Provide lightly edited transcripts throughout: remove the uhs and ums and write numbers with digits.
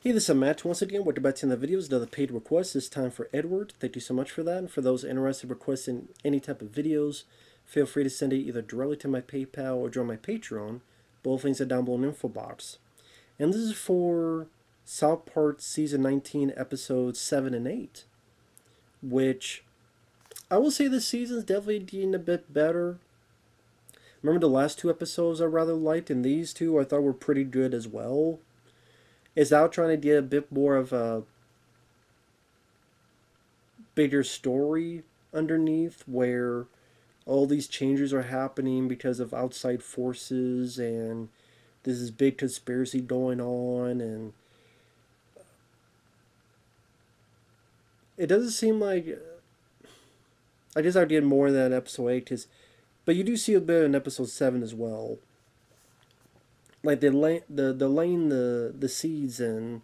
Hey, this is Matt once again. We're back to the videos. Another paid request. This time for Edward. Thank you so much for that. And for those interested in requesting any type of videos, feel free to send it either directly to my PayPal or join my Patreon. Both links are down below in the info box. And this is for South Park Season 19, Episodes 7 and 8, which I will say this season is definitely getting a bit better. Remember the last two episodes I rather liked, and these two I thought were pretty good as well. It's now trying to get a bit more of a bigger story underneath where all these changes are happening because of outside forces and there's this big conspiracy going on, and it doesn't seem like I guess I did more than episode 8 cause, but you do see a bit in episode 7 as well, like the laying the seeds, and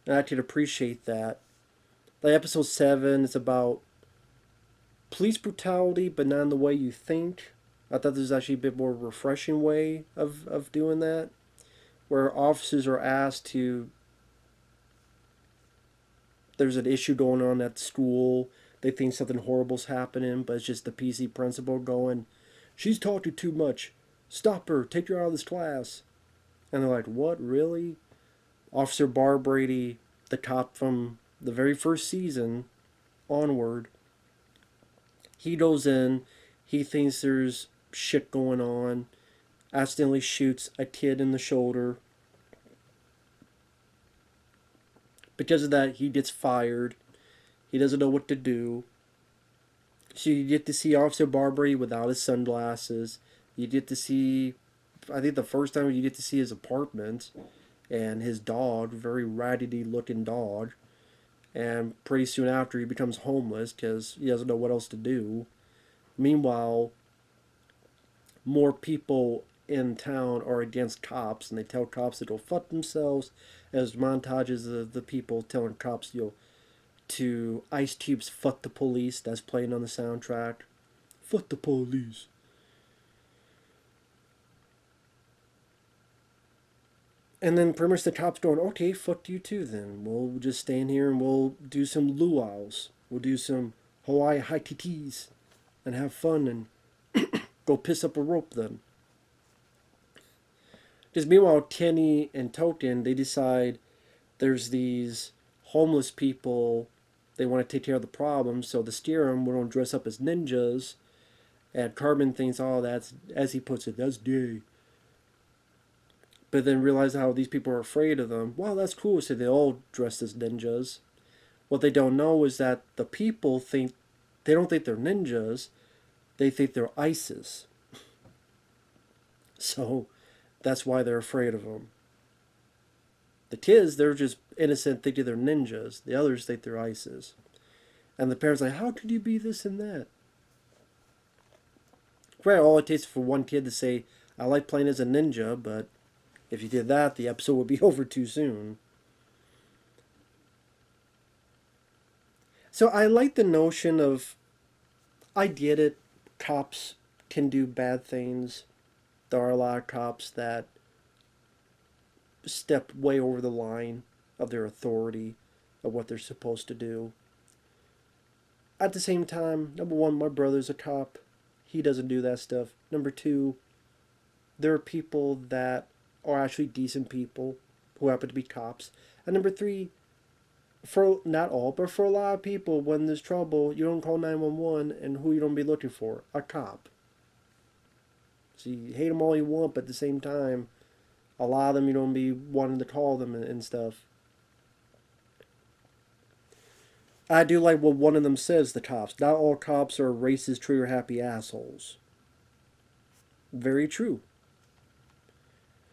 I could appreciate that. Like episode 7 is about police brutality, but not in the way you think. I thought there's actually a bit more refreshing way of doing that, where officers are asked to. There's an issue going on at school. They think something horrible's happening, but it's just the PC principal going, "She's talking too much. Stop her. Take her out of this class." And they're like, "What, really?" Officer Bar Brady, the cop from the very first season onward, he goes in, he thinks there's shit going on, accidentally shoots a kid in the shoulder. Because of that, he gets fired. He doesn't know what to do. So you get to see Officer Barbary without his sunglasses. You get to see, I think the first time you get to see his apartment and his dog, very ratty looking dog. And pretty soon after, he becomes homeless because he doesn't know what else to do. Meanwhile, more people in town are against cops, and they tell cops to go fuck themselves. As montages of the people telling cops, to Ice Cube's "Fuck the Police" that's playing on the soundtrack. Fuck the police. And then pretty much the cops going, "Okay, fuck you too then. We'll just stand here and we'll do some luau's. We'll do some Hawaii high teas and have fun and go piss up a rope then." Because meanwhile, Kenny and Token, they decide there's these homeless people. They want to take care of the problem, so the scare them, we don't dress up as ninjas. And Carbon thinks, "Oh, that's," as he puts it, "that's gay." But then realize how these people are afraid of them. "Wow, that's cool." So they all dress as ninjas. What they don't know is that the people think, they don't think they're ninjas. They think they're ISIS. So that's why they're afraid of them. The kids, they're just innocent, thinking they're ninjas. The others think they're ISIS. And the parents are like, "How could you be this and that?" Right, all it takes for one kid to say, "I like playing as a ninja," but if you did that, the episode would be over too soon. So I like the notion of, I get it, cops can do bad things. There are a lot of cops that step way over the line of their authority, of what they're supposed to do. At the same time, number one, my brother's a cop. He doesn't do that stuff. Number two, there are people that are actually decent people who happen to be cops. And number three, for not all, but for a lot of people, when there's trouble, you don't call 911, and who you don't be looking for? A cop. So you hate them all you want, but at the same time, a lot of them you don't be wanting to call them and stuff. I do like what one of them says, the cops. Not all cops are racist, trigger happy assholes. Very true.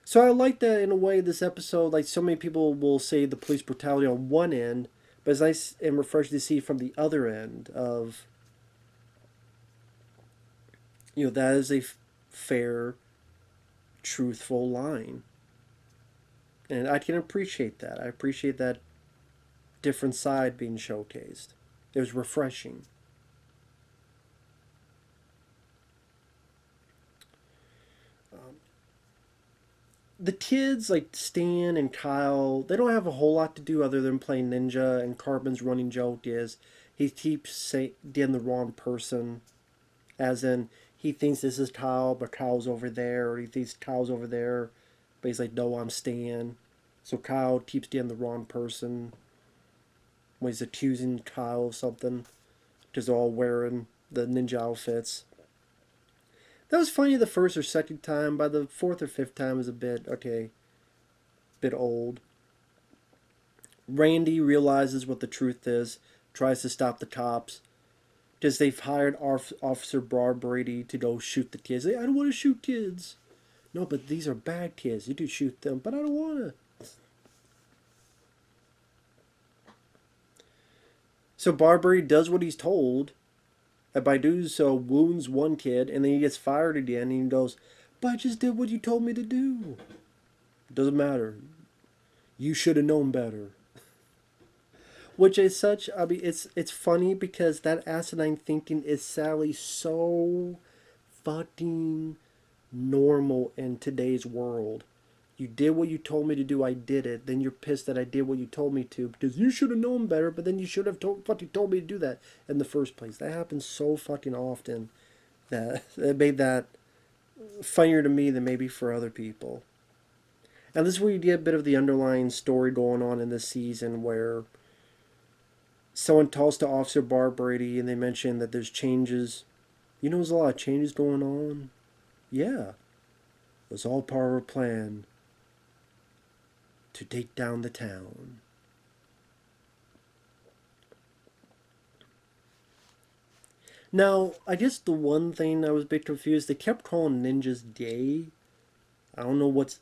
So I like that in a way, this episode, like so many people will say the police brutality on one end, but it's nice and refreshing to see from the other end of, that is a fair, truthful line. And I can appreciate that. I appreciate that different side being showcased. It was refreshing. the kids like Stan and Kyle, they don't have a whole lot to do other than play ninja. And Carbon's running joke is he keeps getting the wrong person, as in he thinks this is Kyle, but Kyle's over there, or he thinks Kyle's over there, but he's like, no, I'm Stan. So Kyle keeps getting the wrong person when he's accusing Kyle of something, because they're all wearing the ninja outfits. That was funny the first or second time. By the fourth or fifth time, it was a bit okay, bit old. Randy realizes what the truth is, tries to stop the cops, because they've hired Officer Barbrady to go shoot the kids. I don't want to shoot kids. No, but these are bad kids. You do shoot them, but I don't want to. So Barbrady does what he's told, and by doing so wounds one kid, and then he gets fired again, and he goes, but I just did what you told me to do. It doesn't matter. You should have known better. Which is such, I mean, it's funny because that asinine thinking is sadly so fucking normal in today's world. You did what you told me to do, I did it. Then you're pissed that I did what you told me to because you should have known better, but then you should have fucking told me to do that in the first place. That happens so fucking often that it made that funnier to me than maybe for other people. And this is where you get a bit of the underlying story going on in this season where someone talks to Officer Barbrady and they mention that there's changes. You know, there's a lot of changes going on. Yeah, it was all part of our plan to take down the town. Now, I guess the one thing I was a bit confused, they kept calling ninjas gay. I don't know what's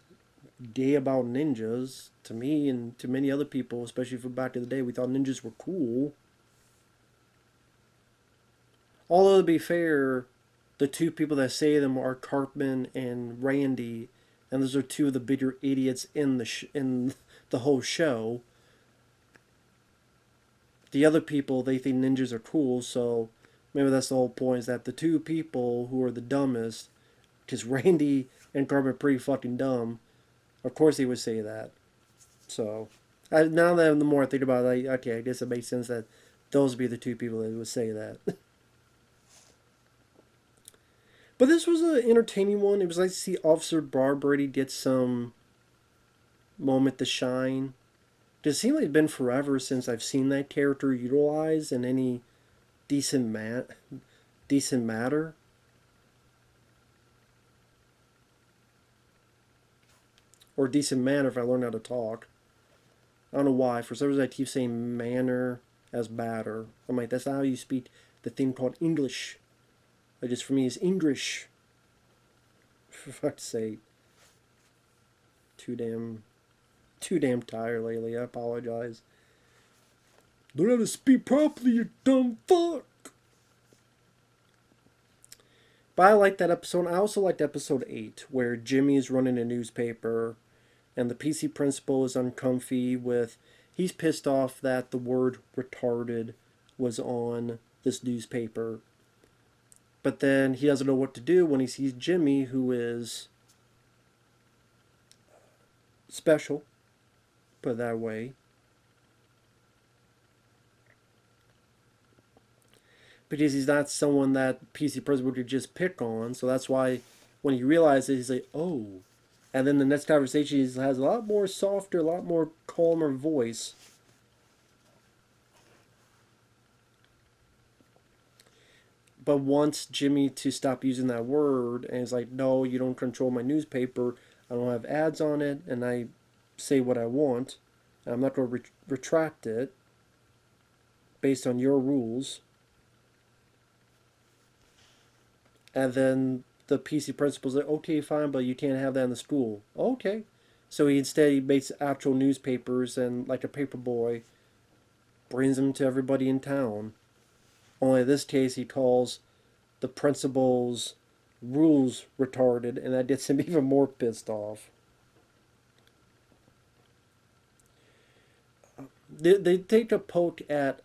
gay about ninjas. To me and to many other people, especially from back in the day, we thought ninjas were cool. Although, to be fair, the two people that say them are Cartman and Randy, and those are two of the bigger idiots in in the whole show. The other people, they think ninjas are cool, so maybe that's the whole point, is that the two people who are the dumbest, because Randy and Cartman are pretty fucking dumb, of course they would say that. So, now that the more I think about it, okay, I guess it makes sense that those would be the two people that would say that. But this was an entertaining one. It was nice to see Officer Barbrady get some moment to shine. Does it seem like it's been forever since I've seen that character utilized in any decent decent matter? Or decent manner if I learn how to talk. I don't know why. For some reason I keep saying manner as batter. I'm like, that's not how you speak the thing called English. It just for me is English. For fuck's sake. Too damn tired lately. I apologize. Learn how to speak properly, you dumb fuck. But I like that episode. I also liked episode 8, where Jimmy is running a newspaper and the PC principal is uncomfy with. He's pissed off that the word retarded was on this newspaper. But then he doesn't know what to do when he sees Jimmy, who is special, put it that way. Because he's not someone that PC principal could just pick on. So that's why when he realizes, he's like, oh. And then the next conversation he has a lot more softer, a lot more calmer voice. But wants Jimmy to stop using that word, and he's like, no, you don't control my newspaper. I don't have ads on it, and I say what I want. And I'm not going to retract it based on your rules. And then the PC principal's like, okay, fine, but you can't have that in the school. Okay. So he makes actual newspapers and, like a paper boy, brings them to everybody in town. Only in this case, he calls the principal's rules retarded, and that gets him even more pissed off. They take a poke at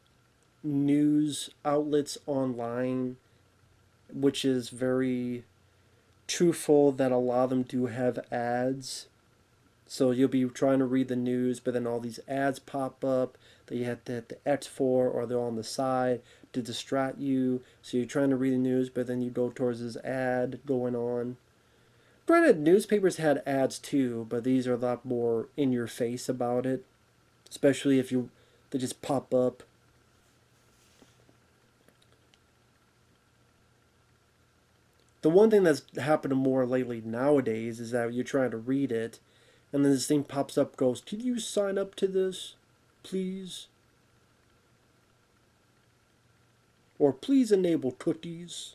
news outlets online, which is very truthful that a lot of them do have ads. So you'll be trying to read the news, but then all these ads pop up that you have to hit the X for, or they're on the side to distract you. So you're trying to read the news, but then you go towards this ad going on. Granted, newspapers had ads too, but these are a lot more in your face about it, especially if you they just pop up. The one thing that's happened more lately nowadays is that you're trying to read it, and then this thing pops up, goes, "Can you sign up to this, please?" Or "Please enable cookies.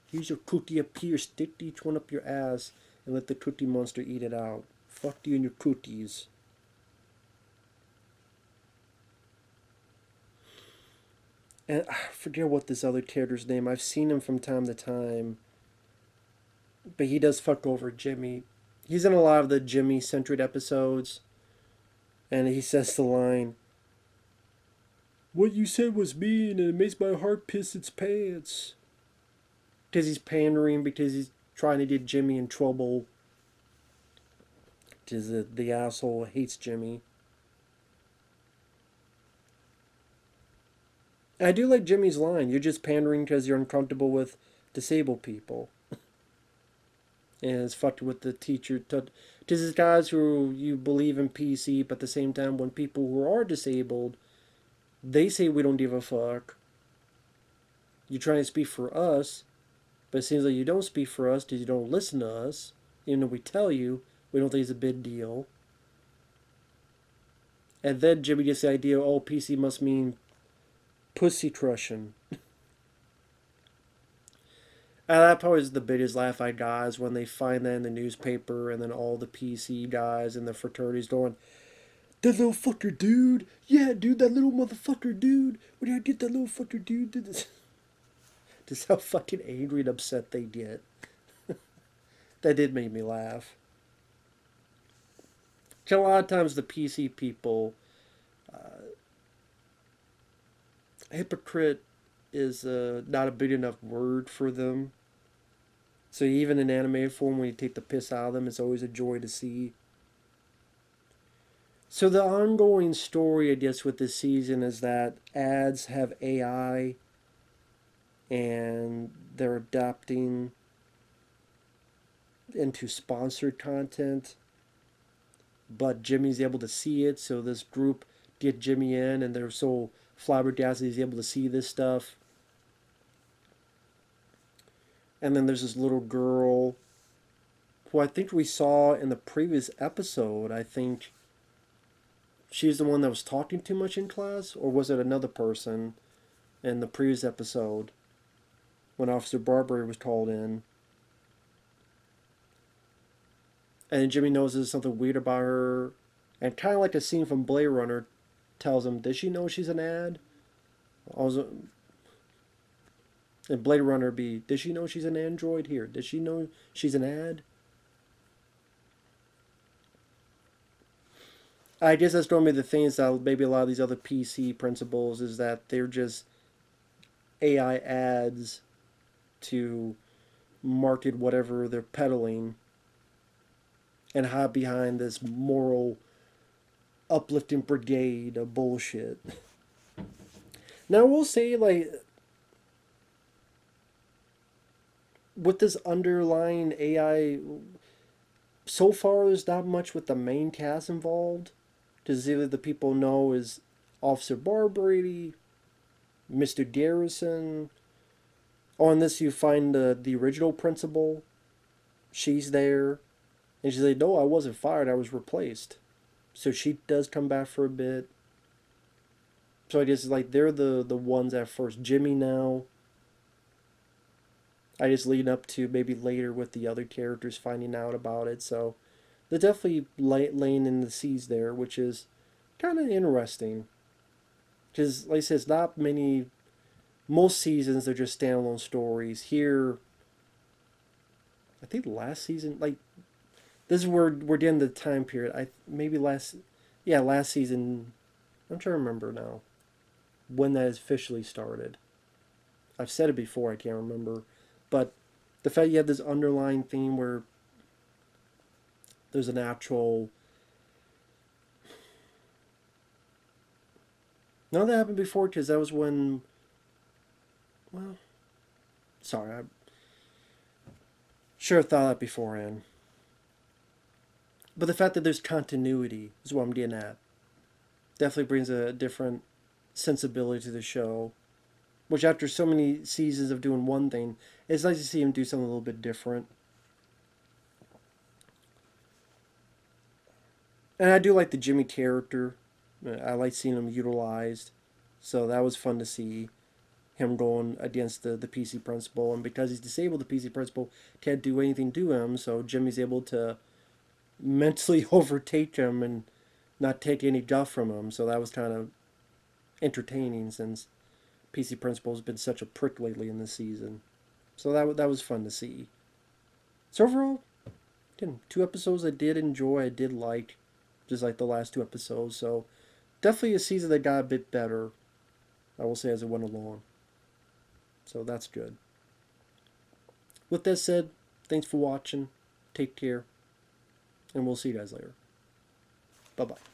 Here's your cookie up here. Stick each one up your ass and let the cookie monster eat it out. Fuck you and your cookies." And I forget what this other character's name. I've seen him from time to time, but he does fuck over Jimmy. He's in a lot of the Jimmy-centered episodes, and he says the line, "What you said was mean, and it makes my heart piss its pants." Because he's pandering, because he's trying to get Jimmy in trouble. Because the asshole hates Jimmy. And I do like Jimmy's line, "You're just pandering because you're uncomfortable with disabled people." And it's fucked with the teacher. To these guys who you believe in PC, but at the same time, when people who are disabled, they say we don't give a fuck. You're trying to speak for us, but it seems like you don't speak for us because you don't listen to us. Even though we tell you, we don't think it's a big deal. And then Jimmy gets the idea, oh, PC must mean pussy crushing. And that probably is the biggest laugh I got is when they find that in the newspaper, and then all the PC guys and the fraternities going, "That little fucker dude, yeah dude, that little motherfucker dude, where did I get that little fucker dude to this?" Just how fucking angry and upset they get. That did make me laugh. A lot of times the PC people, hypocrite is not a big enough word for them. So even in animated form, when you take the piss out of them, it's always a joy to see. So the ongoing story, I guess, with this season is that ads have AI, and they're adapting into sponsored content. But Jimmy's able to see it, so this group get Jimmy in, and they're so flabbergasted he's able to see this stuff. And then there's this little girl who I think we saw in the previous episode. I think she's the one that was talking too much in class, or was it another person in the previous episode when Officer Barbary was called in? And Jimmy knows there's something weird about her, and kind of like a scene from Blade Runner tells him, "Does she know she's an ad?" Also, and Blade Runner be, "Does she know she's an android here? Does she know she's an ad?" I guess that's normally the things that maybe a lot of these other PC principles is that they're just AI ads to market whatever they're peddling and hide behind this moral uplifting brigade of bullshit. Now, we'll say, like, with this underlying AI, so far there's not much with the main cast involved. Because either the people know is Officer Barbary, Mr. Garrison. On this, you find the original principal. She's there. And she's like, "No, I wasn't fired. I was replaced." So she does come back for a bit. So I guess like they're the ones at first. Jimmy now. I just lead up to maybe later with the other characters finding out about it. So they're definitely laying in the seas there, which is kind of interesting. Because, like I said, it's not many. Most seasons they're just standalone stories. Here, I think last season, like this is where we're getting the time period. Last season. I'm trying to remember now when that officially started. I've said it before. I can't remember, but the fact you have this underlying theme where there's an actual No, that happened before because that was when. Well, sorry, I should have thought that beforehand. But the fact that there's continuity is what I'm getting at. Definitely brings a different sensibility to the show. Which, after so many seasons of doing one thing, it's nice to see him do something a little bit different. And I do like the Jimmy character. I like seeing him utilized. So that was fun to see him going against the PC principal. And because he's disabled, the PC principal can't do anything to him. So Jimmy's able to mentally overtake him and not take any guff from him. So that was kind of entertaining since PC principal has been such a prick lately in this season. So that was fun to see. So overall, again, 2 episodes I did enjoy, I did like, just like the last 2 episodes. So definitely a season that got a bit better, I will say, as it went along. So that's good. With that said, thanks for watching. Take care. And we'll see you guys later. Bye bye.